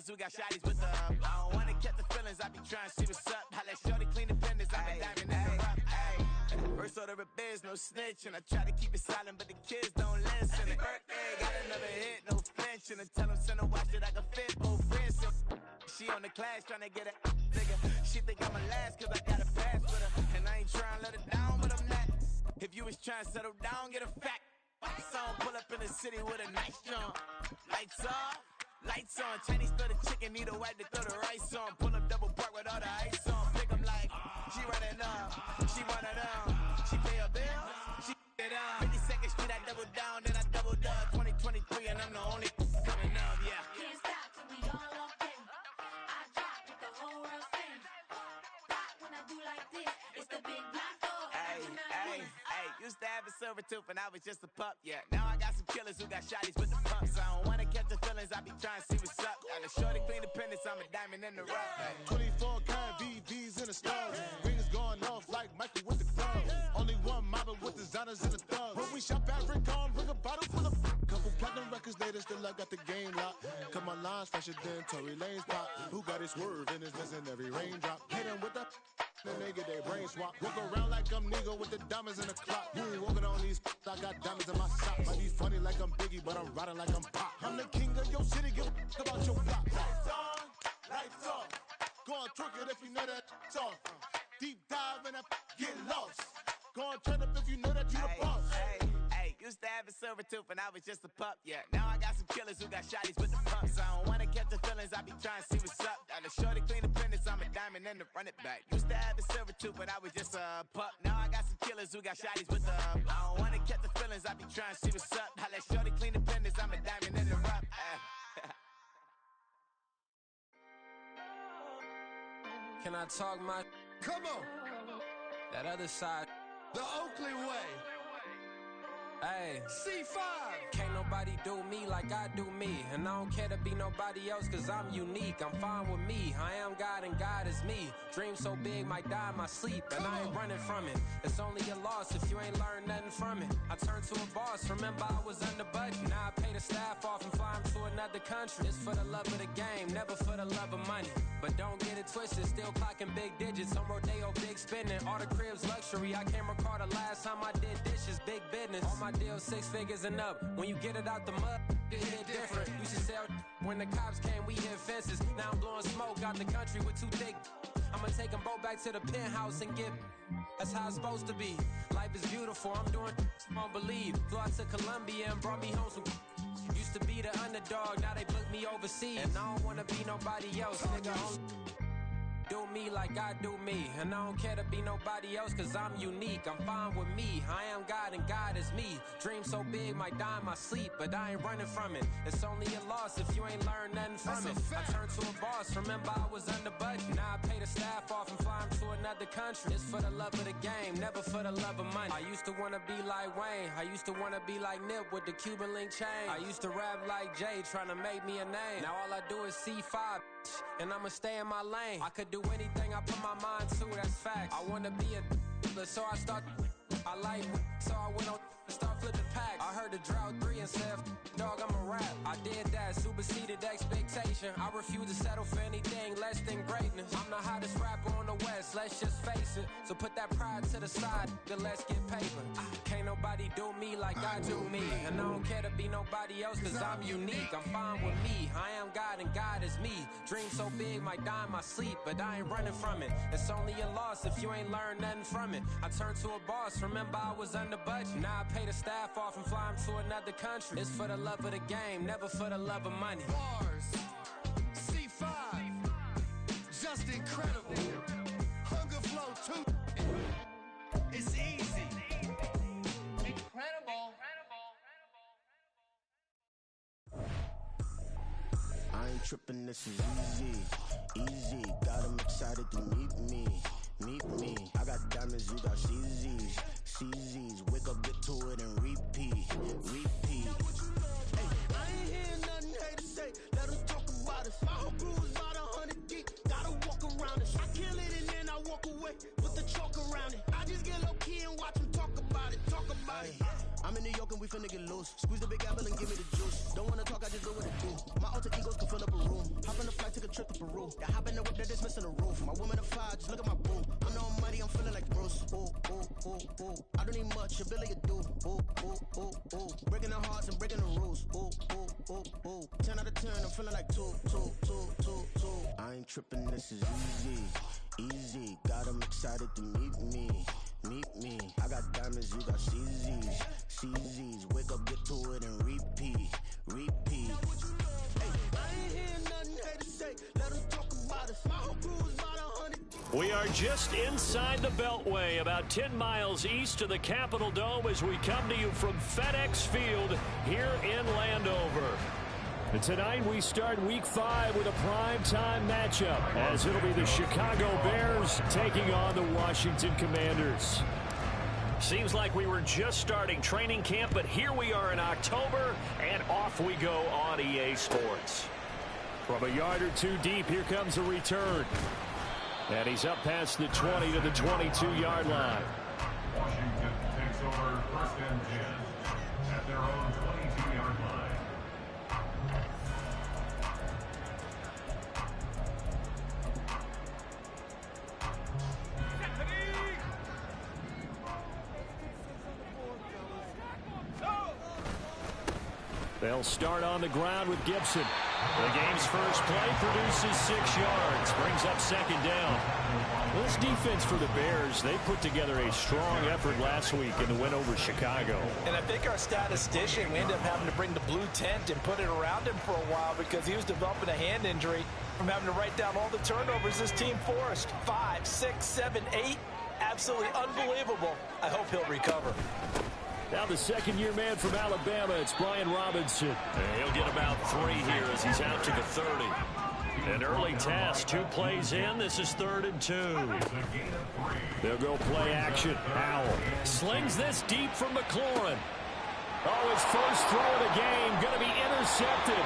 killers who got shotties with the I don't wanna catch the feelings, I be trying to see what's up. I let shorty clean the pendants, I'm a diamond in the rough. Ayy, first order of biz, no snitch, and I try to keep it silent, but the kids don't listen. Happy birthday, got another hit, no flinching. And tell them send a watch that I can fit both wrists. She on the class tryna get a nigga. She think I'm a last cause I got a pass with her. And I ain't tryna let her down, but I'm not. If you was tryna settle down, get a fact. Song pull up in the city with a nice jump. Lights off, lights on. Chinese throw the chicken, need a wipe to throw the rice on. Pull up double park with all the ice on. Pick 'em like, she running up, she one of them. She pay her bills, she it up. 52nd Street, I double down, then I doubled up. 2023 and I'm the only coming up, yeah. Can't stop till we all locked in. I drop it, the whole world sings. Rock when I do like this, it's the big block door. Hey, used to have a silver tooth and I was just a pup, yeah. Now I got some killers who got shotties with the pumps. I don't wanna catch the feelings, I be trying to see what's up. Got a shorty clean the pendants, I'm a diamond in the rough. Hey. 24 karat VVs in the stars. Rings going off like Michael with the clubs. Only one mobbing with designers in the thugs. When we shop at Rick on, bring a bottle full of couple platinum records later, still I got the game locked. Cause my lines fresher than Tory Lane's pop. Who got his swerve and is missing every raindrop. Hit him with the and they get their brain swap. Walk around like I'm nigga with the diamonds in the clock. You ain't walking on these, I got diamonds in my socks. Might be funny like I'm Biggie, but I'm riding like I'm Pop. I'm the king of your city, give a about your block. Lights on, lights off. Go on, twerk it if you know that off. Deep dive and get lost. Go on, turn up if you know that you the boss. Hey, used to have a silver tooth and I was just a pup, yeah. Now I got some killers who got shotties with the pumps. I don't wanna catch the feelings, I be trying to see what's up. Got a shorty clean the pendants, I'm a diamond and to run it back. Used to have a silver tooth but I was just a pup. Now I got some killers who got shotties with the I don't wanna catch the feelings, I be trying to see what's up. I let shorty clean the pendants, I'm a diamond in the rough. Can I talk my? Come on. That other side. The Oakley way. Hey. C5. Can't nobody do me like I do me. And I don't care to be nobody else cause I'm unique. I'm fine with me. I am God and God is me. Dream so big might die in my sleep. And I ain't running from it. It's only a loss if you ain't learned nothing from it. I turned to a boss. Remember I was under budget. Now I pay the staff off and fly them to another country. It's for the love of the game, never for the love of money. But don't get it twisted. Still clocking big digits. On Rodeo, big spending. All the cribs luxury. I can't recall the last time I did dishes. Big business. All my deals 6 figures and up. When you get it out the mud, it hit different. Used to sell when the cops came, we hit fences. Now I'm blowing smoke out the country with too thick. I'ma take them both back to the penthouse and get. That's how it's supposed to be. Life is beautiful. I'm doing won't believe. Flew out to Colombia and brought me home some. Used to be the underdog, now they book me overseas. And I don't wanna be nobody else, nigga. Do me like I do me. And I don't care to be nobody else cause I'm unique. I'm fine with me. I am God and God is me. Dream so big might die in my sleep, but I ain't running from it. It's only a loss if you ain't learned nothing from it. I turned to a boss, remember I was under budget. Now I pay the staff off and fly them to another country. It's for the love of the game, never for the love of money. I used to wanna be like Wayne. I used to wanna be like Nip with the Cuban link chain. I used to rap like Jay, trying to make me a name. Now all I do is C5, and I'ma stay in my lane. I could do anything I put my mind to, that's facts. I wanna be a so I start. I like so I went on start flipping packs. I heard the drought 3 and said, dog, I'm a rap. I did that, superseded expectation. I refuse to settle for anything less than greatness. I'm the hottest rapper on the West, let's just face it. So put that pride to the side, then let's get paper. Can't nobody do me like I do me. And I don't care to be nobody else cause I'm unique. I'm fine with me. I am God and God is me. Dream so big might die in my sleep, but I ain't running from it. It's only a loss if you ain't learned nothing from it. I turned to a boss, remember I was under budget. Now I pay the staff off and fly them to another country. It's for the love of the game, never for the love of money. Bars. C5. Just incredible. Hunger Flow 2. It's easy. Incredible. I ain't tripping, this is easy. Easy, got 'em excited to meet me. Meet me. I got diamonds, you got CZs. CZs, wake up, get to it and repeat. Repeat. Hey, I ain't hearing nothing hate to say. Let us talk about it. My whole crew is about 100 deep. Gotta walk around it. I kill it and then I walk away. Put the chalk around it. I just get low key and watch them talk about it. Talk about it. I'm in New York and we finna get loose. Squeeze the big apple and give me the juice. Don't wanna talk, I just do what it do. My alter egos can fill up a room. Hop in the flight a trip to Peru. Yeah, hop in the whip that is missing the roof. My woman a fire, just look at my boo. I'm no money, I'm feeling like Bruce. Ooh, ooh, ooh, ooh. I don't need much, ability to do. Ooh, ooh, ooh, ooh. Breaking the hearts and breaking the rules. Ooh, ooh, ooh, ooh. 10 out of 10, I'm feeling like 2. I ain't tripping, this is easy. Easy, got them excited to meet me. Meet me. I got diamonds, you got CZs. CZs, wake up, get to it, and repeat. Repeat. Hey, I ain't hearing nothing hate to say. Let them talk about us. My whole crew is about 100. We are just inside the Beltway, about 10 miles east of the Capitol Dome as we come to you from FedEx Field here in Landover. And tonight we start Week 5 with a primetime matchup, as it'll be the Chicago Bears taking on the Washington Commanders. Seems like we were just starting training camp, but here we are in October, and off we go on EA Sports. From a yard or two deep, here comes a return. And he's up past the 20 to the 22-yard line. Washington takes over 1st and 10 at their own 22-yard line. They'll start on the ground with Gibson. The game's first play produces 6 yards, brings up 2nd down. This defense for the Bears, they put together a strong effort last week in the win over Chicago. And I think our statistician, we ended up having to bring the blue tent and put it around him for a while because he was developing a hand injury from having to write down all the turnovers this team forced. 5, 6, 7, 8. Absolutely unbelievable. I hope he'll recover. Now the second-year man from Alabama, it's Brian Robinson. He'll get about 3 here as he's out to the 30. An early test, 2 plays in. This is 3rd and 2. They'll go play action. Howell slings this deep from McLaurin. Oh, his first throw of the game going to be intercepted.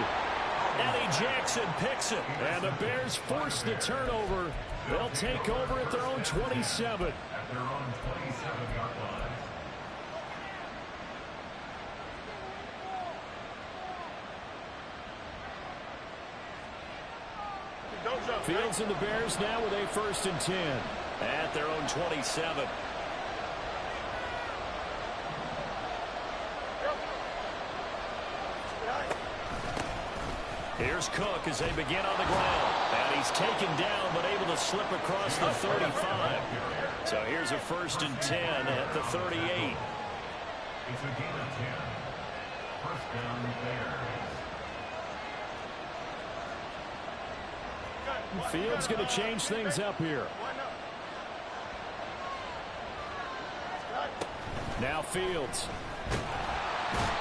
Eddie Jackson picks it. And the Bears force the turnover. They'll take over at their own 27. At their own 27-yard line. Fields and the Bears now with a 1st and 10. At their own 27. Here's Cook as they begin on the ground. And he's taken down but able to slip across the 35. So here's a 1st and 10 at the 38. It's a gain of 10. First down Bears. Fields going to change things up here. Now Fields.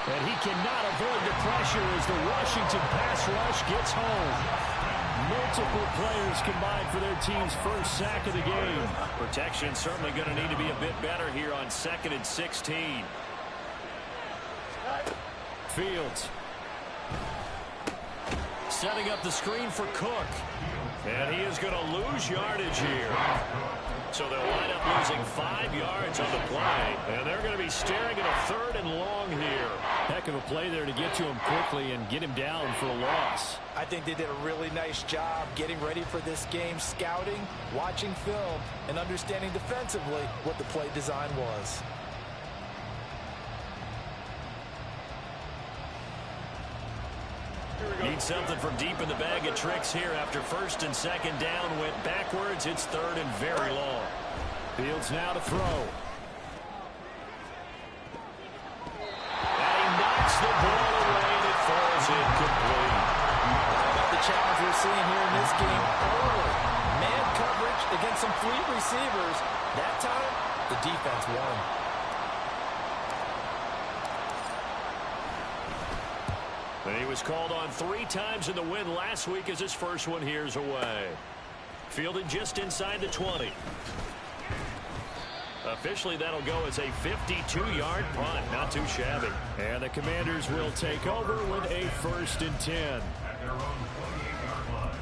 And he cannot avoid the pressure as the Washington pass rush gets home. Multiple players combined for their team's first sack of the game. Protection certainly going to need to be a bit better here on 2nd and 16. Fields. Setting up the screen for Cook. And he is going to lose yardage here. So they'll wind up losing 5 yards on the play. And they're going to be staring at a 3rd and long here. Heck of a play there to get to him quickly and get him down for a loss. I think they did a really nice job getting ready for this game, scouting, watching film, and understanding defensively what the play design was. Need something from deep in the bag of tricks here after 1st and 2nd down. Went backwards. It's 3rd and very long. Fields now to throw. And he knocks the ball away and it falls incomplete. The challenge we're seeing here in this game early. Man coverage against some fleet receivers. That time, the defense won. And he was called on 3 times in the win last week as his first one here's away. Fielded just inside the 20. Officially, that'll go as a 52-yard punt. Not too shabby. And the Commanders will take over with a 1st and 10. At their own 28-yard line.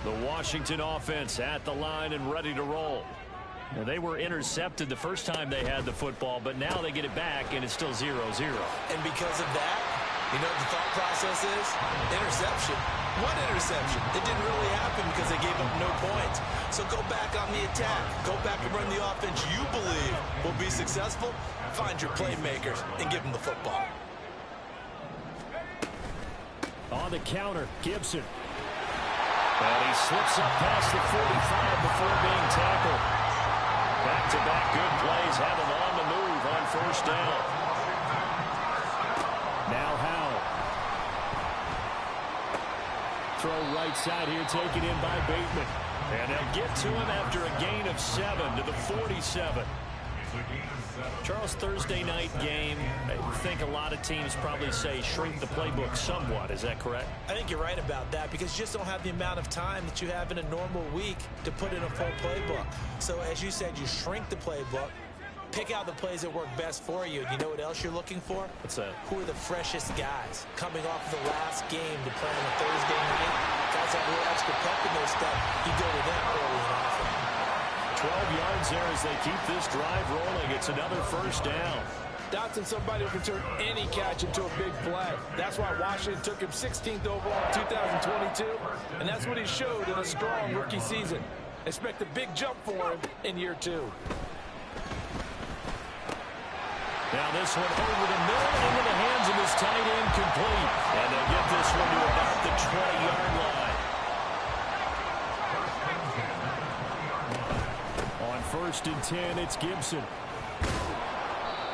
The Washington offense at the line and ready to roll. Now, they were intercepted the first time they had the football, but now they get it back, and it's still 0-0. And because of that, you know what the thought process is? Interception. One interception. It didn't really happen because they gave up no points. So go back on the attack. Go back and run the offense you believe will be successful. Find your playmakers and give them the football. On the counter, Gibson. And he slips up past the 45 before being tackled. Back-to-back good plays have him on the move on first down. Now Howell. Throw right side here, taken in by Bateman. And they'll get to him after a gain of 7 to the 47. Charles, Thursday night game, I think a lot of teams probably say shrink the playbook somewhat. Is that correct? I think you're right about that because you just don't have the amount of time that you have in a normal week to put in a full playbook. So as you said, you shrink the playbook, pick out the plays that work best for you. You know what else you're looking for? What's that? Who are the freshest guys coming off of the last game to play on a Thursday night? Guys have a little extra pep in their step. You go to them early and often. 12 yards there as they keep this drive rolling. It's another first down. Dotson, somebody who can turn any catch into a big play. That's why Washington took him 16th overall in 2022, and that's what he showed in a strong rookie season. Expect a big jump for him in year 2. Now this one over the middle into the hands of his tight end, complete. And they'll get this one to about the 20-yard line. On 1st and 10, it's Gibson.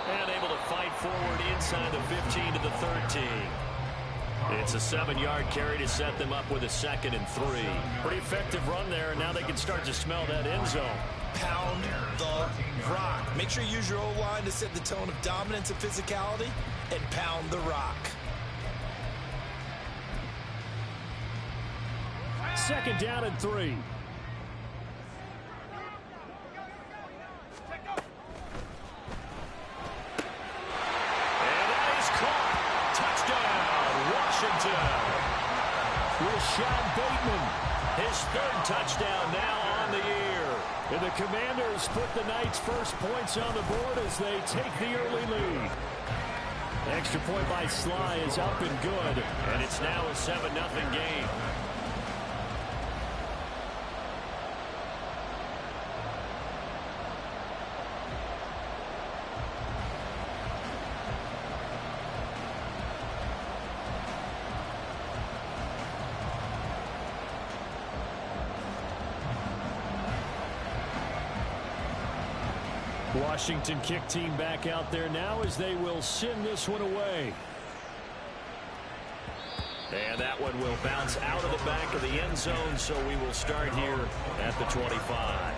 And able to fight forward inside the 15 to the 13. It's a 7-yard carry to set them up with a 2nd and 3. Pretty effective run there, and now they can start to smell that end zone. Pound the rock. Make sure you use your O-line to set the tone of dominance and physicality, and pound the rock. 2nd down and 3. Rashad Bateman, his 3rd touchdown now on the year. And the Commanders put the Knights' first points on the board as they take the early lead. Extra point by Sly is up and good, and it's now a 7-0 game. Washington kick team back out there now as they will send this one away. And that one will bounce out of the back of the end zone, so we will start here at the 25.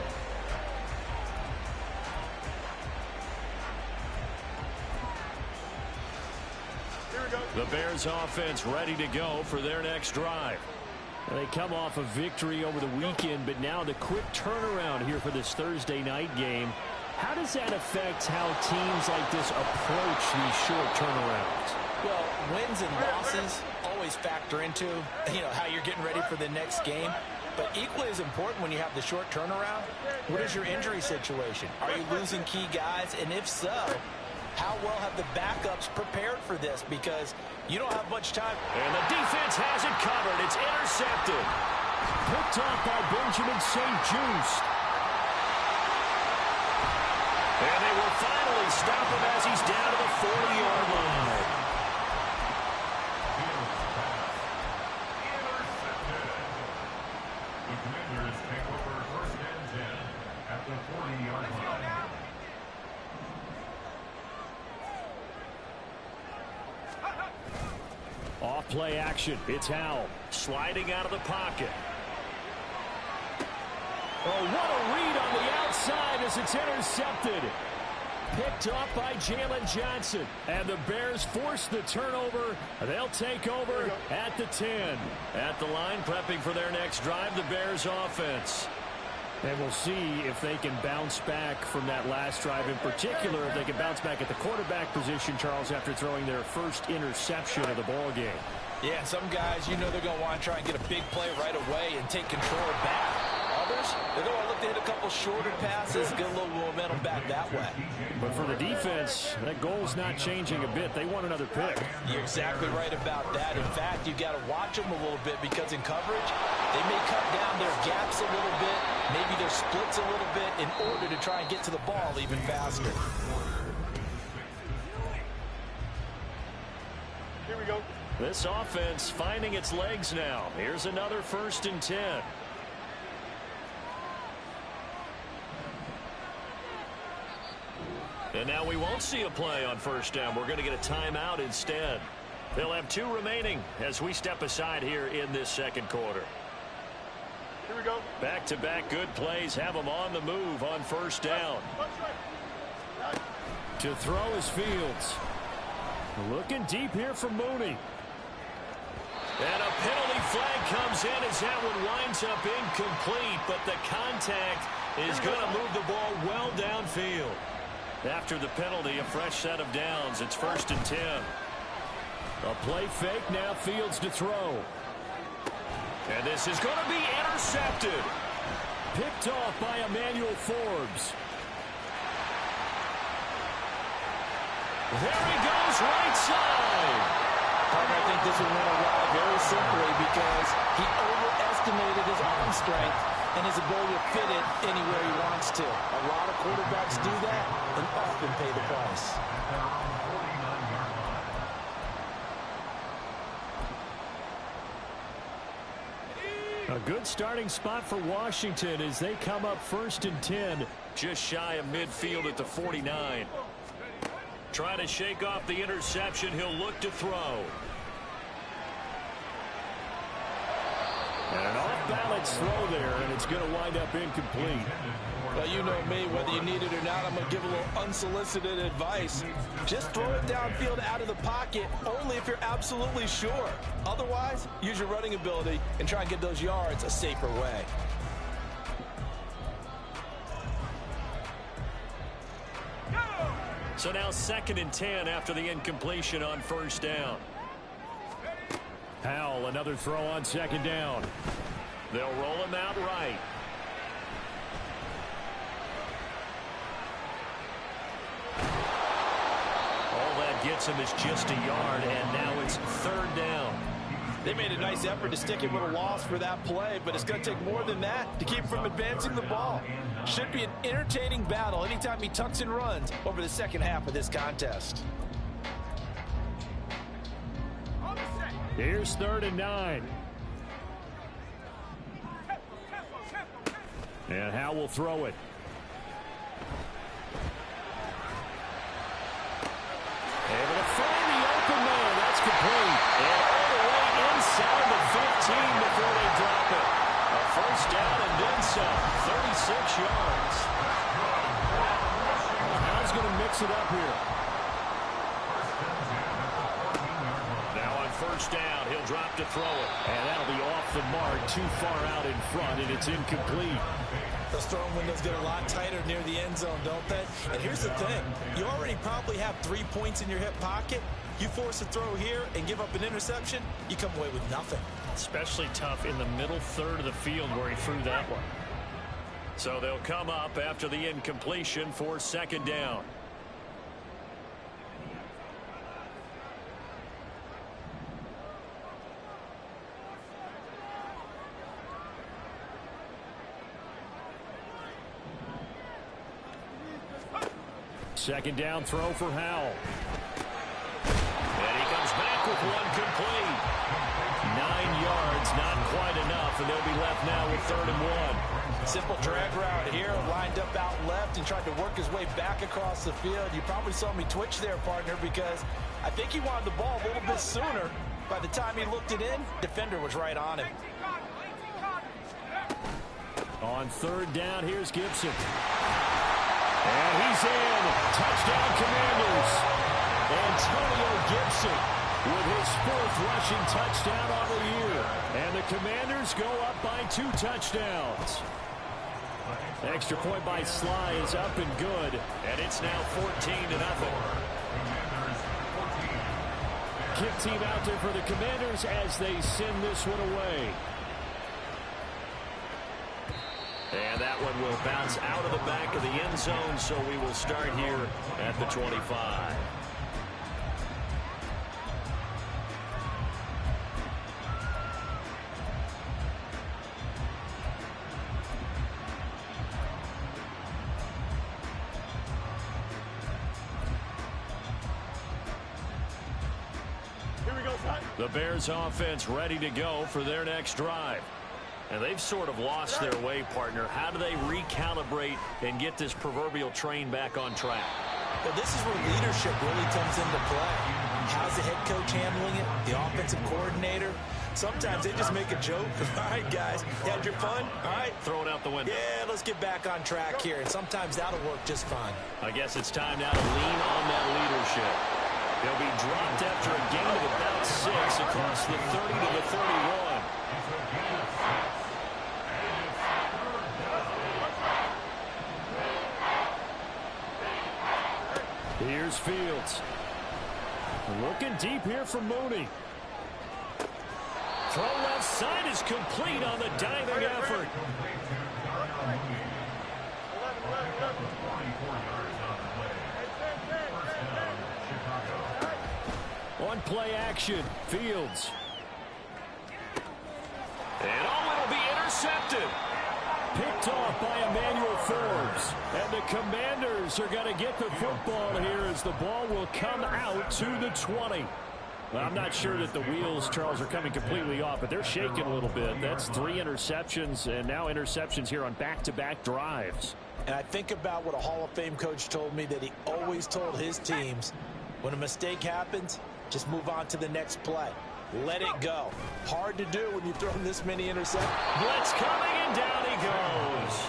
The Bears offense ready to go for their next drive. They come off a victory over the weekend, but now the quick turnaround here for this Thursday night game. How does that affect how teams like this approach these short turnarounds? Well, wins and losses always factor into, how you're getting ready for the next game. But equally as important when you have the short turnaround, what is your injury situation? Are you losing key guys? And if so, how well have the backups prepared for this? Because you don't have much time. And the defense has it covered. It's intercepted. Picked off by Benjamin St. Juste. And they will finally stop him as he's down to the 40-yard line. The Commanders take over 1st and 10 at the 40-yard line. Off play action. It's Howell Sliding out of the pocket. Oh, what a read on the outside as it's intercepted. Picked off by Jalen Johnson. And the Bears force the turnover. They'll take over at the 10. At the line, prepping for their next drive, the Bears offense. And we'll see if they can bounce back from that last drive, in particular, if they can bounce back at the quarterback position, Charles, after throwing their first interception of the ball game. Yeah, and some guys, you know they're going to want to try and get a big play right away and take control back. Others, they're going to look to hit a couple shorter passes, get a little momentum back that way. But for the defense, that goal's not changing a bit. They want another pick. You're exactly right about that. In fact, you've got to watch them a little bit because in coverage, they may cut down their gaps a little bit, maybe their splits a little bit in order to try and get to the ball even faster. Here we go. This offense finding its legs now. Here's another 1st and 10. And now we won't see a play on 1st down. We're going to get a timeout instead. They'll have 2 remaining as we step aside here in this 2nd quarter. Here we go. Back-to-back good plays have them on the move on 1st down. To throw is Fields. Looking deep here for Mooney. And a penalty flag comes in as that one winds up incomplete, but the contact is going to move the ball well downfield. After the penalty, a fresh set of downs. It's 1st and 10. A play fake, now Fields to throw. And this is going to be intercepted. Picked off by Emmanuel Forbes. There he goes, right side. I think this will win a ride very simply because he overestimated his arm strength and his ability to fit it anywhere he wants to. A lot of quarterbacks do that and often pay the price. A good starting spot for Washington as they come up 1st and 10, just shy of midfield at the 49. Trying to shake off the interception. He'll look to throw. And an off-balance throw there, and it's going to wind up incomplete. Well, you know me, whether you need it or not, I'm going to give a little unsolicited advice. Just throw it downfield out of the pocket, only if you're absolutely sure. Otherwise, use your running ability and try and get those yards a safer way. So now 2nd and 10 after the incompletion on 1st down. Howell, another throw on 2nd down. They'll roll him out right. All that gets him is just a yard, and now it's 3rd down. They made a nice effort to stick him with a loss for that play, but it's going to take more than that to keep him from advancing the ball. Should be an entertaining battle anytime he tucks and runs over the 2nd half of this contest. Here's 3rd and 9. And Howell will throw it. Able to find the open man. That's complete. And all the way inside the 15 before they drop it. A 1st down and then some. 36 yards. Howell's going to mix it up here. Now on 1st down, he'll drop to throw it. And that'll be off the mark, too far out in front, and it's incomplete. Those throwing windows get a lot tighter near the end zone, don't they? And here's the thing. You already probably have 3 points in your hip pocket. You force a throw here and give up an interception, you come away with nothing. Especially tough in the middle 3rd of the field where he threw that one. So they'll come up after the incompletion for 2nd down. Second down throw for Howell. And he comes back with one complete. 9 yards, not quite enough, and they'll be left now with 3rd and 1. Simple drag route here, lined up out left and tried to work his way back across the field. You probably saw me twitch there, partner, because I think he wanted the ball a little bit sooner. By the time he looked it in, defender was right on him. On 3rd down, here's Gibson. And he's in. Touchdown, Commanders. Antonio Gibson with his 4th rushing touchdown on the year. And the Commanders go up by 2 touchdowns. Extra point by Sly is up and good. And it's now 14-0. Kick team out there for the Commanders as they send this one away. And that one will bounce out of the back of the end zone, so we will start here at the 25. The Bears offense ready to go for their next drive. And they've sort of lost their way, partner. How do they recalibrate and get this proverbial train back on track? Well, this is where leadership really comes into play. How's the head coach handling it? The offensive coordinator? Sometimes they just make a joke. All right, guys, you had your fun? All right. Throw it out the window. Yeah, let's get back on track here. And sometimes that'll work just fine. I guess it's time now to lean on that leadership. They'll be dropped after a gain of about 6 across the 30 to the 31. Here's Fields. Looking deep here for Mooney. Throw left side is complete on the diving effort. On play action, Fields. And it'll be intercepted. Picked off by Emmanuel Forbes. And the Commanders are going to get the football here as the ball will come out to the 20. Well, I'm not sure that the wheels, Charles, are coming completely off, but they're shaking a little bit. That's 3 interceptions, and now interceptions here on back-to-back drives. And I think about what a Hall of Fame coach told me, that he always told his teams, when a mistake happens, just move on to the next play. Let it go. Hard to do when you throw this many interceptions. Blitz coming, and down he goes.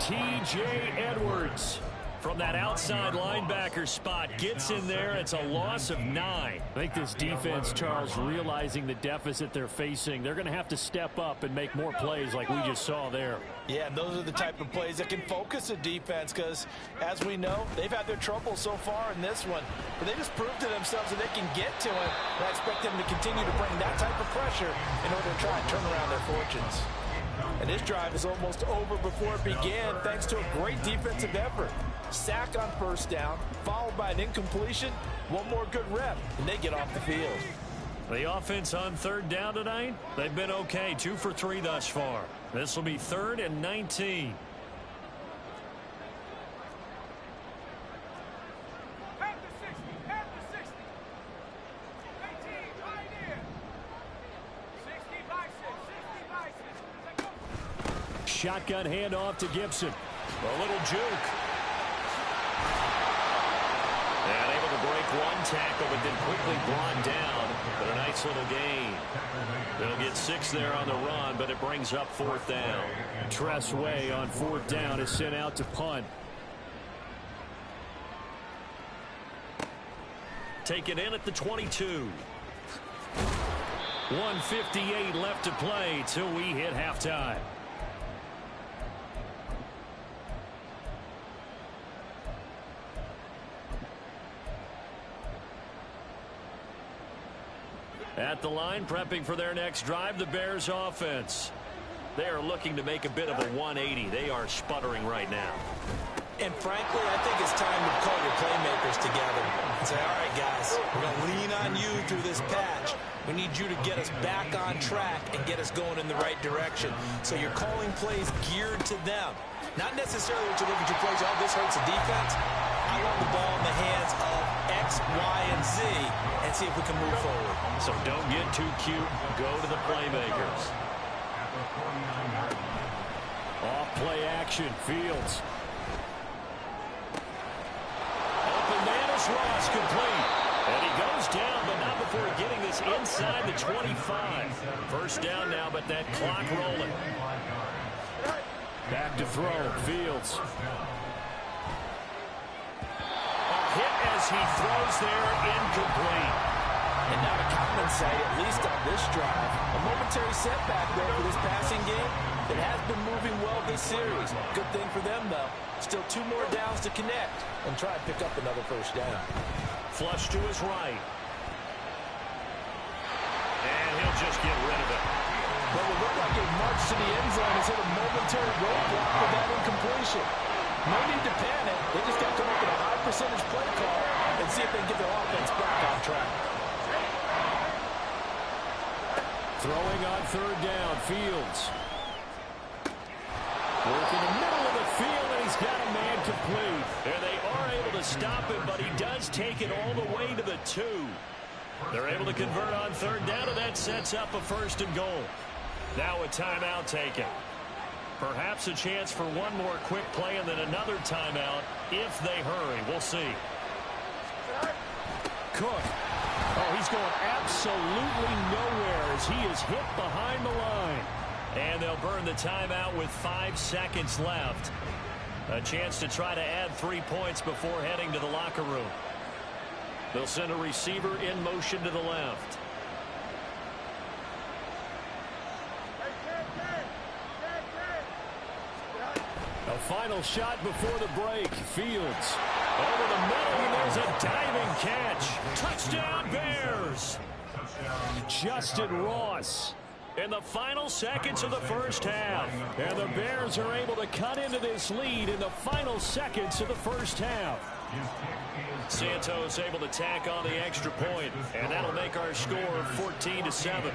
T.J. Edwards from that outside linebacker spot gets in there. It's a loss of 9. I think this defense, Charles, realizing the deficit they're facing, they're going to have to step up and make more plays like we just saw there. Yeah, and those are the type of plays that can focus a defense because, as we know, they've had their trouble so far in this one. But they just proved to themselves that they can get to it. And I expect them to continue to bring that type of pressure in order to try and turn around their fortunes. And this drive is almost over before it began thanks to a great defensive effort. Sack on first down, followed by an incompletion, one more good rep, and they get off the field. The offense on 3rd down tonight, they've been okay, 2 for 3 thus far. This will be 3rd and 19. Shotgun handoff to Gibson. A little juke. And able to break one tackle, but then quickly brought down. But a nice little gain. They'll get 6 there on the run, but it brings up 4th down. Tress Way on 4th down is sent out to punt. Taken in at the 22. 1:58 left to play till we hit halftime. At the line, prepping for their next drive, the Bears offense. They are looking to make a bit of a 180. They are sputtering right now. And frankly, I think it's time to call your playmakers together and say, all right, guys, we're going to lean on you through this patch. We need you to get us back on track and get us going in the right direction. So you're calling plays geared to them. Not necessarily what you look at your plays, oh, this hurts the defense. I want the ball in the hands of X, Y, and Z and see if we can move forward. So don't get too cute. Go to the playmakers. Off play action, Fields. Open man is Ross, complete. And he goes down, but not before getting this inside the 25. First down now, but that clock rolling. Back to throw, Fields. A hit as he throws there, incomplete. And now to compensate, at least on this drive, a momentary setback there for this passing game. It has been moving well this series. Good thing for them, though. Still 2 more downs to connect and try and pick up another first down. Flush to his right. And he'll just get rid of it. But it looked like a march to the end zone has hit a momentary roadblock with that incompletion. No need to panic. They just got to come up with a high percentage play call and see if they can get their offense back on track. Throwing on 3rd down, Fields. Work in the middle of the field, and he's got a man complete. And they are able to stop him, but he does take it all the way to the 2. They're able to convert on 3rd down, and that sets up a 1st and goal. Now a timeout taken. Perhaps a chance for one more quick play and then another timeout if they hurry. We'll see. Cook. Oh, he's going absolutely nowhere as he is hit behind the line. And they'll burn the timeout with 5 seconds left. A chance to try to add 3 points before heading to the locker room. They'll send a receiver in motion to the left. A final shot before the break. Fields over the middle, and there's a diving catch. Touchdown, Bears! Justin Ross in the final seconds of the first half. And the Bears are able to cut into this lead in the final seconds of the first half. Santos able to tack on the extra point, and that'll make our score 14-7.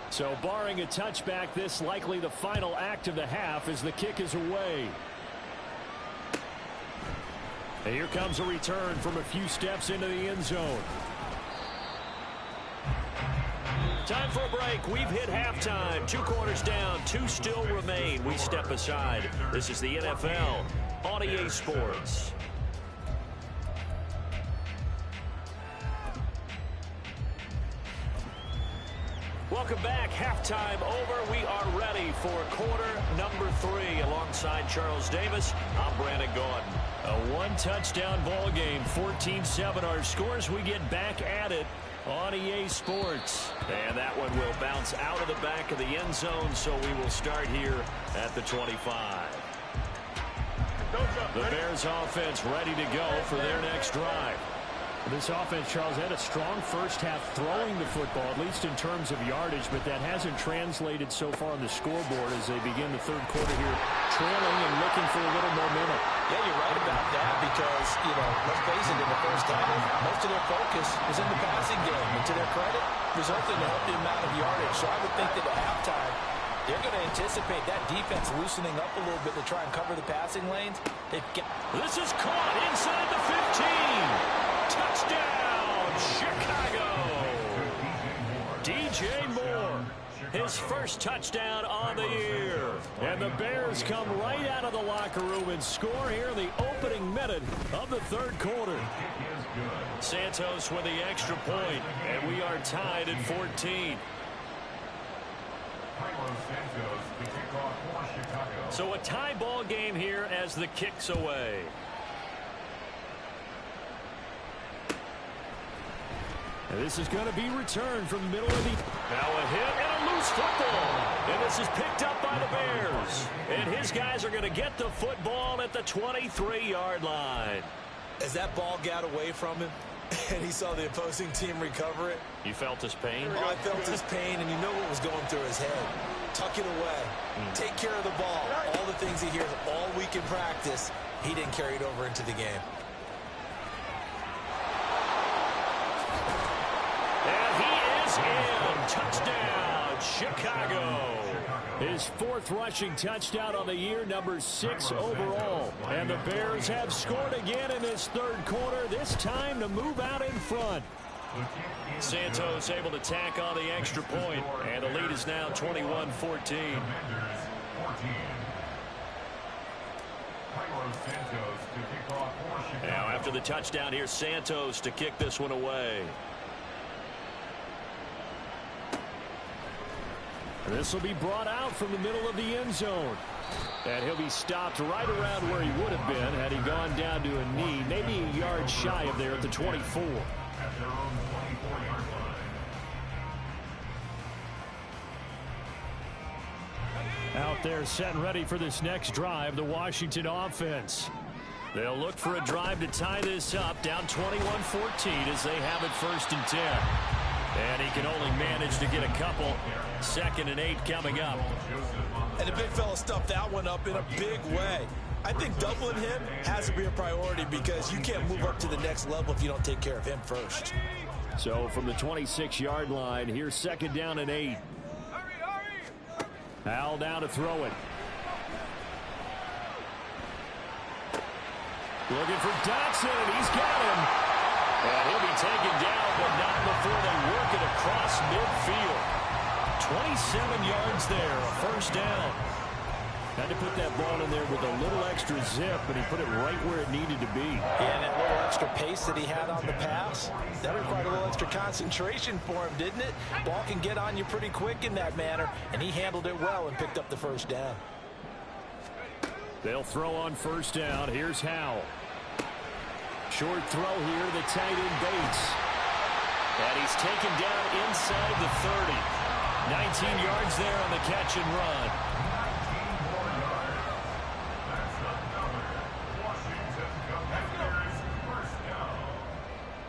So barring a touchback, this likely the final act of the half as the kick is away. And here comes a return from a few steps into the end zone. Time for a break. We've hit halftime. 2 quarters down. 2 still remain. We step aside. This is the NFL on EA Sports. Welcome back. Halftime over. We are ready for quarter number 3. Alongside Charles Davis, I'm Brandon Gaudin. A 1-touchdown ball game. 14-7 our scores. We get back at it on EA Sports. And that one will bounce out of the back of the end zone, so we will start here at the 25. The Bears offense ready to go for their next drive. This offense, Charles, had a strong first half throwing the football, at least in terms of yardage, but that hasn't translated so far on the scoreboard as they begin the 3rd quarter here, trailing and looking for a little momentum. Yeah, you're right about that because, let's face it, in the first half, most of their focus was in the passing game. And to their credit, resulted in a healthy amount of yardage. So I would think that at halftime, they're going to anticipate that defense loosening up a little bit to try and cover the passing lanes. This is caught inside the 15. Touchdown, Chicago! DJ Moore, his first touchdown on the year. And the Bears come right out of the locker room and score here in the opening minute of the 3rd quarter. Santos with the extra point, and we are tied at 14. So a tie ball game here as the kick's away. And this is going to be returned from the middle of the... Now a hit and a loose football. And this is picked up by the Bears. And his guys are going to get the football at the 23-yard line. As that ball got away from him and he saw the opposing team recover it. You felt his pain? Oh, I felt his pain, and you know what was going through his head. Tuck it away. Take care of the ball. All the things he hears all week in practice, he didn't carry it over into the game. And he is in. Touchdown, Chicago. His 4th rushing touchdown on the year, number 6 overall. And the Bears have scored again in this 3rd quarter, this time to move out in front. Santos able to tack on the extra point, and the lead is now 21-14. Now after the touchdown here, Santos to kick this one away. This will be brought out from the middle of the end zone. And he'll be stopped right around where he would have been had he gone down to a knee, maybe a yard shy of there at the 24. At their own 24-yard line. Out there set and ready for this next drive, the Washington offense. They'll look for a drive to tie this up, down 21-14 as they have it 1st and 10. And he can only manage to get a couple. 2nd and 8 coming up. And the big fella stuffed that one up in a big way. I think doubling him has to be a priority because you can't move up to the next level if you don't take care of him first. So from the 26-yard line, here's 2nd down and 8. Howell down to throw it. Looking for Dotson, and he's got him. And he'll be taken down, but not before they work it across midfield. 27 yards there, a 1st down. Had to put that ball in there with a little extra zip, but he put it right where it needed to be. Yeah, and that little extra pace that he had on the pass, that required a little extra concentration for him, didn't it? Ball can get on you pretty quick in that manner, and he handled it well and picked up the 1st down. They'll throw on 1st down. Here's Howell. Short throw here, the tight end Bates. And he's taken down inside the 30. 19 yards there on the catch and run. 19 more yards. That's another Washington Commanders 1st down.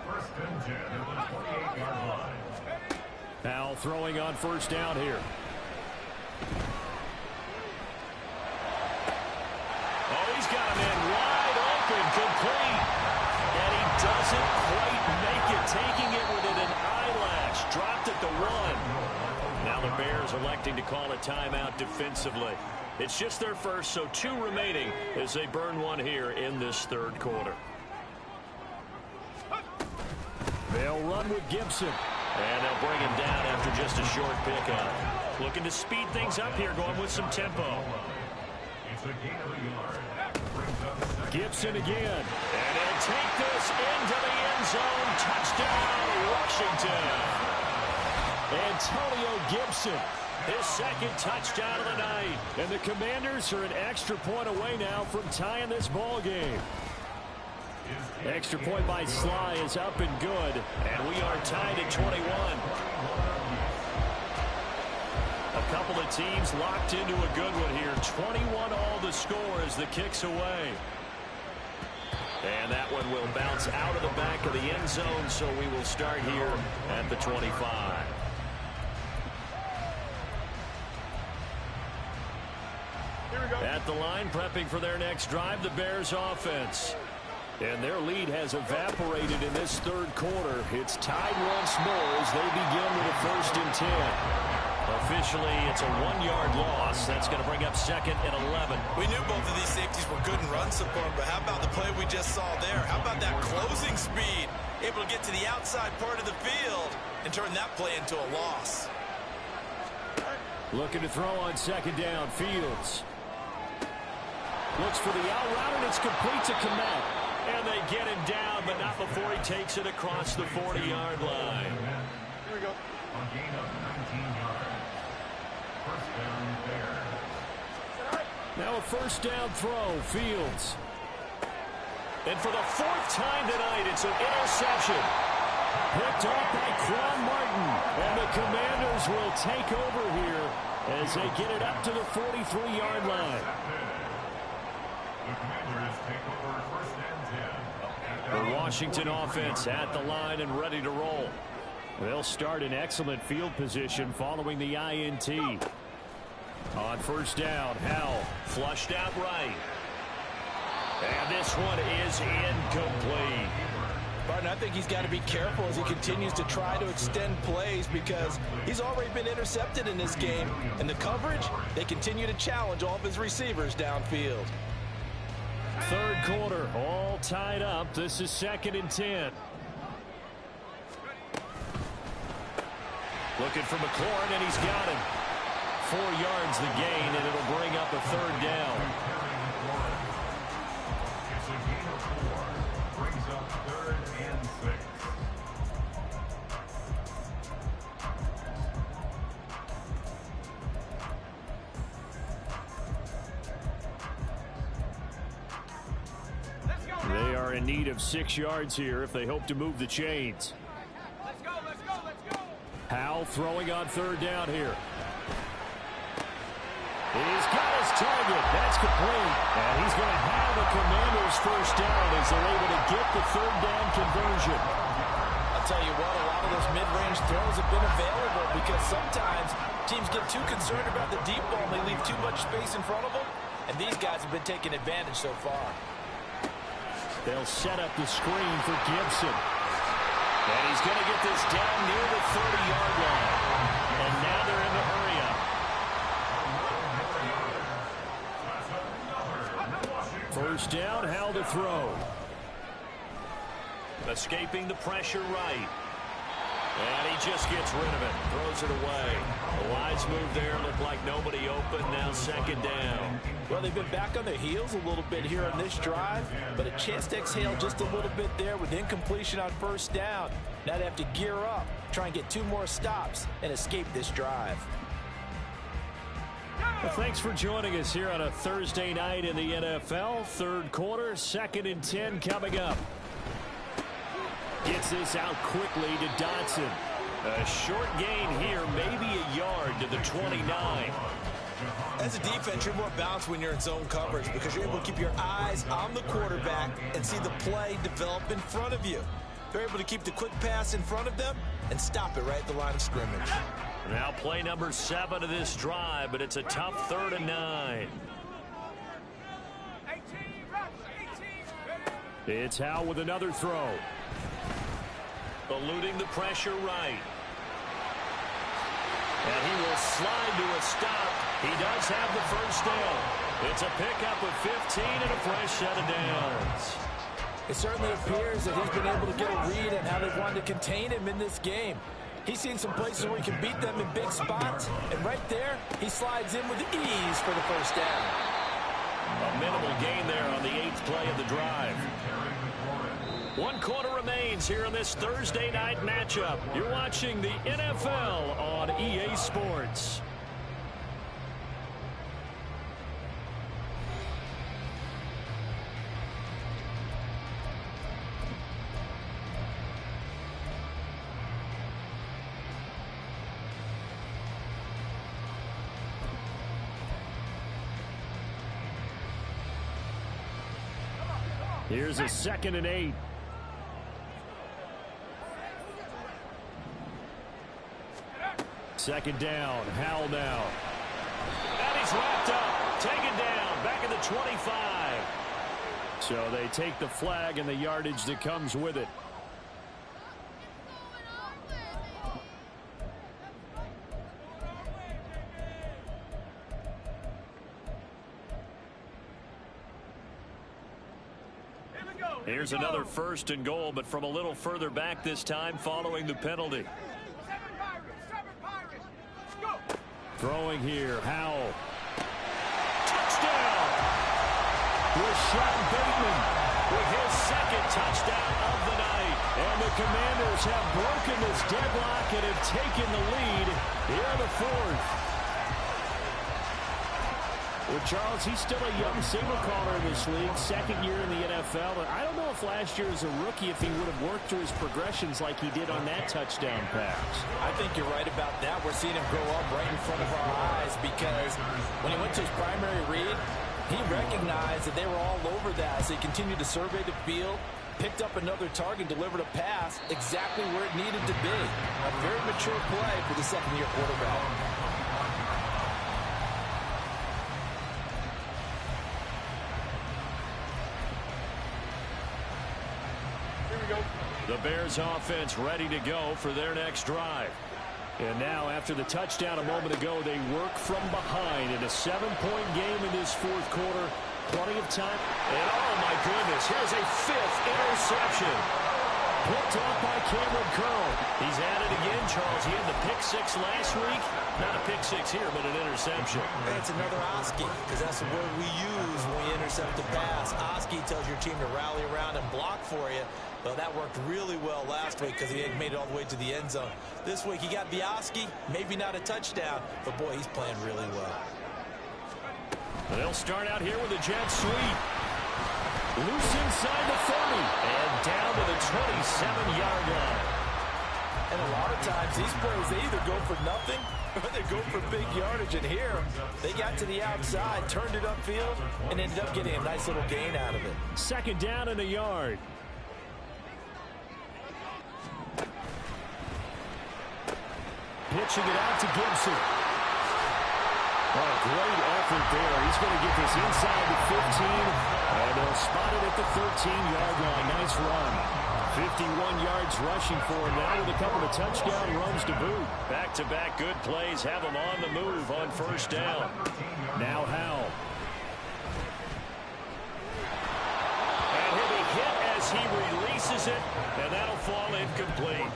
1st and 10 at the 28-yard line. Howell throwing on 1st down here. Oh, he's got him in wide open, complete. And he doesn't quite make it, taking it within an eyelash. Dropped at the 1. Now the Bears electing to call a timeout defensively. It's just their first, so 2 remaining as they burn one here in this 3rd quarter. They'll run with Gibson. And they'll bring him down after just a short pickup. Looking to speed things up here, going with some tempo. It's a gain of a yard. Gibson again. And he'll take this into the end zone. Touchdown, Washington. Antonio Gibson, his 2nd touchdown of the night. And the Commanders are an extra point away now from tying this ball game. Extra point by Sly is up and good. And we are tied at 21. A couple of teams locked into a good one here. 21 all the score as the kick's away. And that one will bounce out of the back of the end zone, so we will start here at the 25. Here we go. At the line, prepping for their next drive, the Bears offense. And their lead has evaporated in this 3rd quarter. It's tied once more as they begin with a 1st and 10. Officially, it's a 1-yard loss. That's going to bring up 2nd and 11. We knew both of these safeties were good in run support, but how about the play we just saw there? How about that closing speed? Able to get to the outside part of the field and turn that play into a loss. Looking to throw on 2nd down. Fields looks for the out route, and it's complete to Kmet. And they get him down, but not before he takes it across the 40-yard line. Here we go. On gain of 19 yards. 1st down Bears. Now a 1st down throw. Fields. And for the 4th time tonight, it's an interception. Picked off by Quan Martin. And the Commanders will take over here as they get it up to the 43-yard line. The Commanders take over 1st and 10. The Washington offense at the line and ready to roll. They'll start in excellent field position following the INT. On 1st down, Howell flushed out right. And this one is incomplete. Barton, I think he's got to be careful as he continues to try to extend plays because he's already been intercepted in this game. And the coverage, they continue to challenge all of his receivers downfield. 3rd quarter, all tied up. This is 2nd and 10. Looking for McLaurin, and he's got him. 4 yards the gain, and it'll bring up a 3rd down. It's a gain of 4. Brings up 3rd and 6. are in need of 6 yards here if they hope to move the chains. Let's go, let's go, let's go. Howell throwing on 3rd down here. He's got his target. That's complete. And he's going to have the Commanders' 1st down as they're able to get the 3rd down conversion. I'll tell you what, a lot of those mid-range throws have been available because sometimes teams get too concerned about the deep ball and they leave too much space in front of them. And these guys have been taking advantage so far. They'll set up the screen for Gibson. And he's going to get this down near the 30-yard line. And now they're in the hurry up. First down, Howell to throw. Escaping the pressure right. And he just gets rid of it. Throws it away. The wise move there. Looked like nobody open. Now 2nd down. Well, they've been back on their heels a little bit here on this drive, but a chance to exhale just a little bit there with incompletion on 1st down. Now they have to gear up, try and get 2 more stops, and escape this drive. Well, thanks for joining us here on a Thursday night in the NFL. 3rd quarter, 2nd and 10 coming up. Gets this out quickly to Dotson. A short gain here, maybe a yard to the 29. As a defense, you're more balanced when you're in zone coverage because you're able to keep your eyes on the quarterback and see the play develop in front of you. They're able to keep the quick pass in front of them and stop it right at the line of scrimmage. Now play number 7 of this drive, but it's a tough 3rd and 9. It's Howell with another throw. Eluding the pressure right. And he will slide to a stop. He does have the 1st down. It's a pickup of 15 and a fresh set of downs. It certainly appears that he's been able to get a read on how they wanted to contain him in this game. He's seen some places where he can beat them in big spots, and right there, he slides in with ease for the 1st down. A minimal gain there on the 8th play of the drive. 1 quarter remains here in this Thursday night matchup. You're watching the NFL on EA Sports. Here's a 2nd and 8. Second down, Howell now. And he's wrapped up, taken down, back at the 25. So they take the flag and the yardage that comes with it. Here's another 1st and goal, but from a little further back this time following the penalty. Throwing here, Howell. Touchdown! Rashad Bateman with his 2nd touchdown of the night. And the Commanders have broken this deadlock and have taken the lead here in the 4th. Well, Charles, he's still a young signal caller in this league, 2nd year in the NFL. And I don't know if last year as a rookie if he would have worked through his progressions like he did on that touchdown pass. I think you're right about that. We're seeing him grow up right in front of our eyes because when he went to his primary read, he recognized that they were all over that. So he continued to survey the field, picked up another target, delivered a pass exactly where it needed to be. A very mature play for the 2nd-year quarterback. The Bears offense ready to go for their next drive. And now, after the touchdown a moment ago, they work from behind in a 7-point game in this 4th quarter. Plenty of time. And oh my goodness, here's a 5th interception. Picked off by Cameron Curl. He's at it again, Charles. He had the pick 6 last week. Not a pick 6 here, but an interception. Hey, it's another Oski, because that's the word we use when we intercept the pass. Oski tells your team to rally around and block for you. Well, that worked really well last week because he had made it all the way to the end zone. This week, he got the Oski, maybe not a touchdown, but boy, he's playing really well. They'll start out here with a jet sweep. Loose inside the 30. And down to the 27-yard line. And a lot of times these plays, they either go for nothing or they go for big yardage. And here, they got to the outside, turned it upfield, and ended up getting a nice little gain out of it. Second down and a yard. Pitching it out to Gibson. Oh, great effort there. He's going to get this inside the 15, and they'll spot it at the 13-yard line. Nice run. 51 yards rushing for him now with a couple of touchdown runs to boot. Back-to-back good plays have him on the move on first down. Now Howell. And he'll be hit as he releases it, and that'll fall incomplete.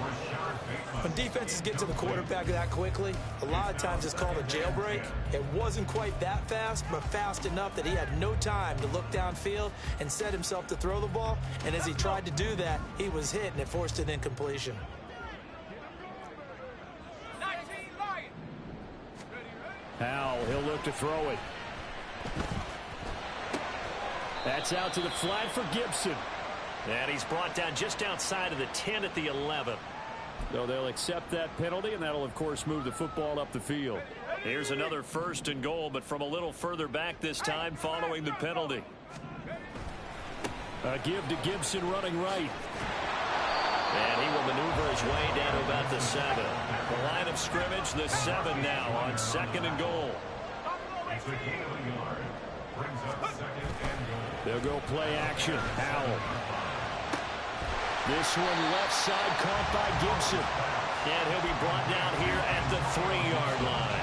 When defenses get to the quarterback that quickly, a lot of times it's called a jailbreak. It wasn't quite that fast, but fast enough that he had no time to look downfield and set himself to throw the ball. And as he tried to do that, he was hit, and it forced an incompletion. Howell, he'll look to throw it. That's out to the flat for Gibson. And he's brought down just outside of the 10 at the 11. So they'll accept that penalty, and that'll, of course, move the football up the field. Here's another 1st and goal, but from a little further back this time following the penalty. A give to Gibson running right. And he will maneuver his way down to about the 7. The line of scrimmage, the 7 now on 2nd and goal. They'll go play action. Howell. This one left side caught by Gibson. And he'll be brought down here at the 3-yard line.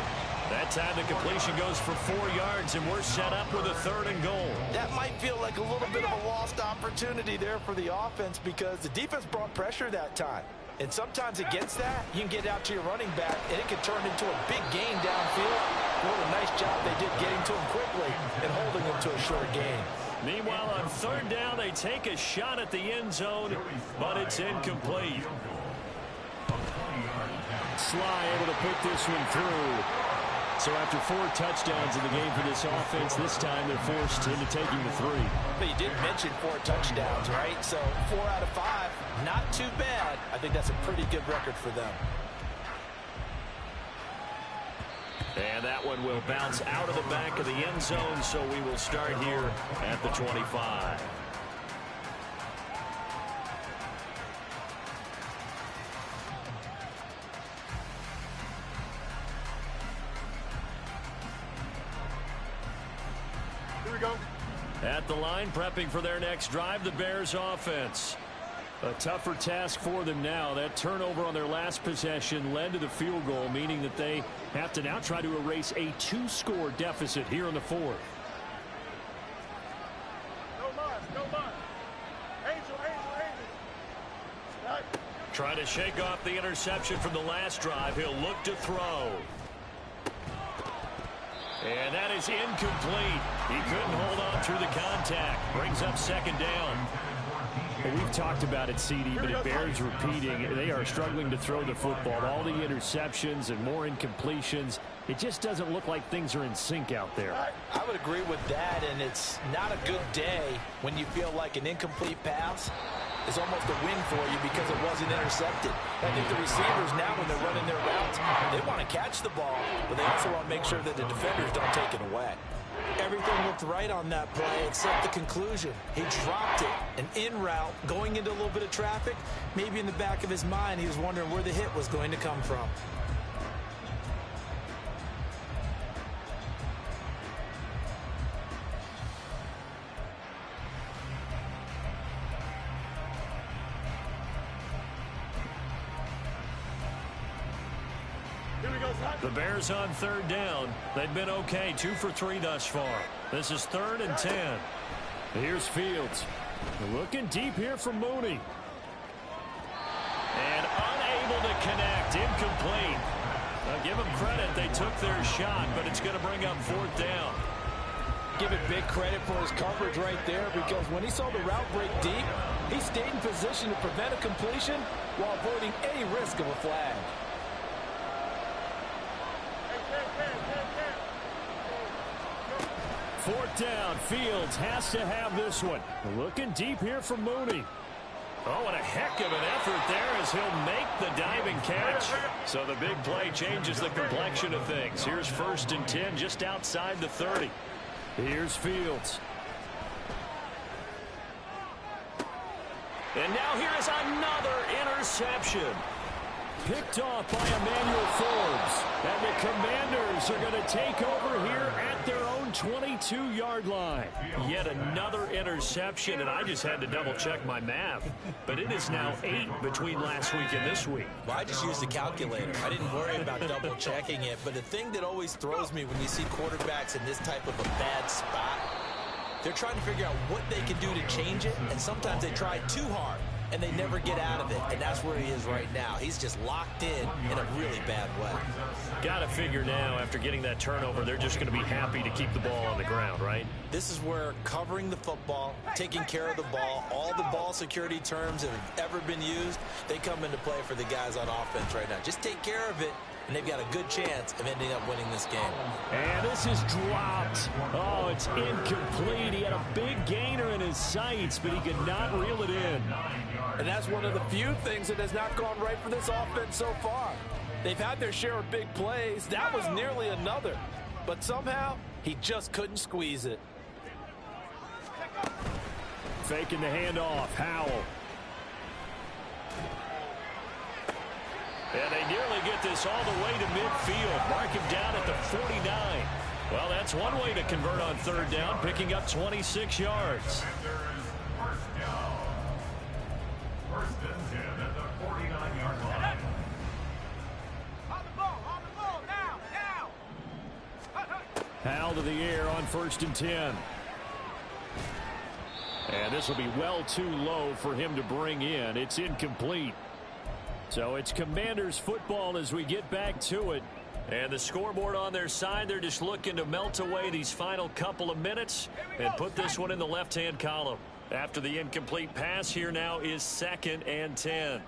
That time the completion goes for 4 yards, and we're set up with a 3rd and goal. That might feel like a little bit of a lost opportunity there for the offense because the defense brought pressure that time. And sometimes against that, you can get out to your running back, and it can turn into a big gain downfield. What a nice job they did getting to him quickly and holding him to a short gain. Meanwhile, on 3rd down, they take a shot at the end zone, but it's incomplete. Sly able to put this one through. So after 4 touchdowns in the game for this offense, this time they're forced into taking the 3. But you did mention 4 touchdowns, right? So 4 out of 5, not too bad. I think that's a pretty good record for them. And that one will bounce out of the back of the end zone, so we will start here at the 25. Here we go. At the line, prepping for their next drive, the Bears offense. A tougher task for them now. That turnover on their last possession led to the field goal, meaning that they have to now try to erase a 2-score deficit here in the 4th. Trying to shake off the interception from the last drive. He'll look to throw. And that is incomplete. He couldn't hold on through the contact. Brings up 2nd down. Well, we've talked about it, CD, but it bears repeating. They are struggling to throw the football. All the interceptions and more incompletions. It just doesn't look like things are in sync out there. I would agree with that, and it's not a good day when you feel like an incomplete pass is almost a win for you because it wasn't intercepted. I think the receivers now, when they're running their routes, they want to catch the ball, but they also want to make sure that the defenders don't take it away. Everything looked right on that play except the conclusion. He dropped it, an in route, going into a little bit of traffic. Maybe in the back of his mind, he was wondering where the hit was going to come from. The Bears on 3rd down. They've been okay, 2 for 3 thus far. This is 3rd and 10. Here's Fields. Looking deep here from Mooney. And unable to connect. Incomplete. Now give them credit. They took their shot, but it's going to bring up 4th down. Give it big credit for his coverage right there because when he saw the route break deep, he stayed in position to prevent a completion while avoiding any risk of a flag. 4th down. Fields has to have this one. Looking deep here for Mooney. Oh, and a heck of an effort there as he'll make the diving catch. So the big play changes the complexion of things. Here's 1st and 10 just outside the 30. Here's Fields. And now here is another interception. Picked off by Emmanuel Forbes. And the Commanders are going to take over here at their own 22-yard line. Yet another interception, and I just had to double-check my math. But it is now 8 between last week and this week. Well, I just used the calculator. I didn't worry about double-checking it. But the thing that always throws me when you see quarterbacks in this type of a bad spot, they're trying to figure out what they can do to change it, and sometimes they try too hard, and they never get out of it, and that's where he is right now. He's just locked in a really bad way. Got to figure now, after getting that turnover, they're just going to be happy to keep the ball on the ground, right? This is where covering the football, taking care of the ball, all the ball security terms that have ever been used, they come into play for the guys on offense right now. Just take care of it, and they've got a good chance of ending up winning this game. And this is dropped. Oh, it's incomplete. He had a big gainer in his sights, but he could not reel it in. And that's one of the few things that has not gone right for this offense so far. They've had their share of big plays. That was nearly another. But somehow, he just couldn't squeeze it. Faking the handoff. Howell. And they nearly get this all the way to midfield. Mark him down at the 49. Well, that's one way to convert on 3rd down, picking up 26 yards. Howell to the air on 1st and 10. And this will be well too low for him to bring in. It's incomplete. So it's Commanders football as we get back to it. And the scoreboard on their side, they're just looking to melt away these final couple of minutes and put this one in the left-hand column. After the incomplete pass, here now is 2nd and 10.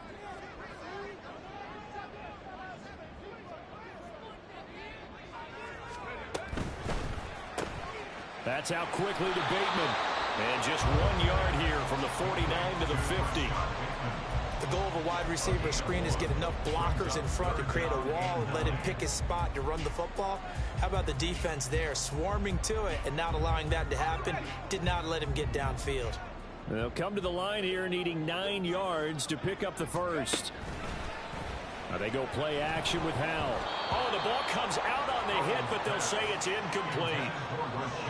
That's out quickly to Bateman. And just 1 yard here from the 49 to the 50. The goal of a wide receiver screen is get enough blockers in front to create a wall and let him pick his spot to run the football. How about the defense there, swarming to it and not allowing that to happen? Did not let him get downfield. They'll come to the line here needing 9 yards to pick up the first. Now they go play action with Howell. Oh, the ball comes out on the hit, but they'll say it's incomplete.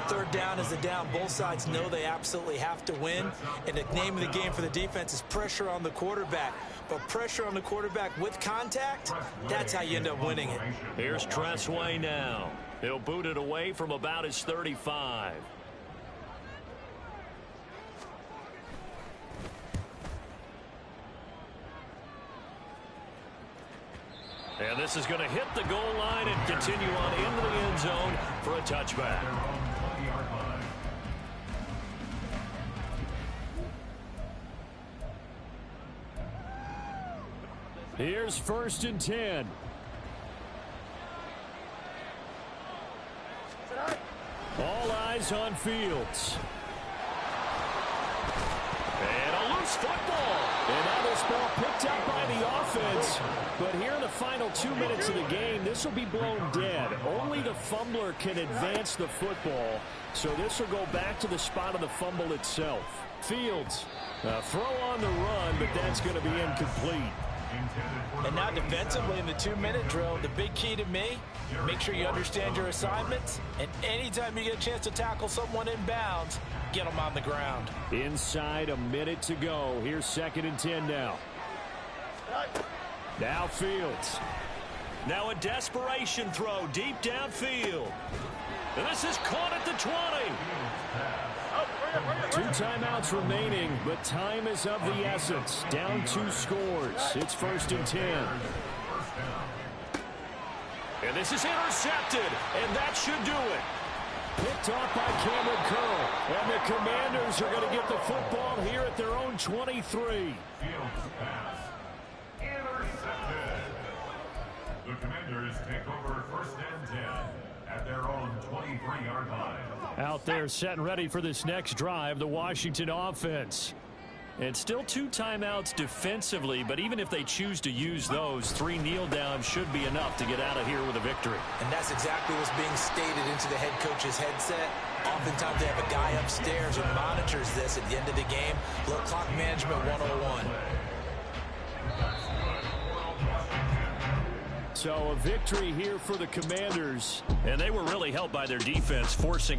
3rd down is the down. Both sides know they absolutely have to win. And the name of the game for the defense is pressure on the quarterback. But pressure on the quarterback with contact, that's how you end up winning it. Here's Tressway now. He'll boot it away from about his 35. And this is going to hit the goal line and continue on into the end zone for a touchback. Here's 1st and 10. All eyes on Fields. And a loose football. And now this ball picked up by the offense. But here in the final 2 minutes of the game, this will be blown dead. Only the fumbler can advance the football. So this will go back to the spot of the fumble itself. Fields, throw on the run, but that's going to be incomplete. And now defensively in the 2-minute drill, the big key to me, make sure you understand your assignments. And anytime you get a chance to tackle someone in bounds, get them on the ground. Inside a minute to go. Here's 2nd and 10 now. Now Fields. Now a desperation throw deep downfield. And this is caught at the 20. 2 timeouts remaining, but time is of the essence. Down 2 scores. It's 1st and 10. And this is intercepted, and that should do it. Picked off by Cameron Curl. And the Commanders are going to get the football here at their own 23. Commanders take over 1st and 10 at their own 23-yard line. Out there set and ready for this next drive, the Washington offense. It's still 2 timeouts defensively, but even if they choose to use those, 3 kneel downs should be enough to get out of here with a victory. And that's exactly what's being stated into the head coach's headset. Oftentimes they have a guy upstairs who monitors this at the end of the game. Look, clock management 101. So a victory here for the Commanders, and they were really helped by their defense, forcing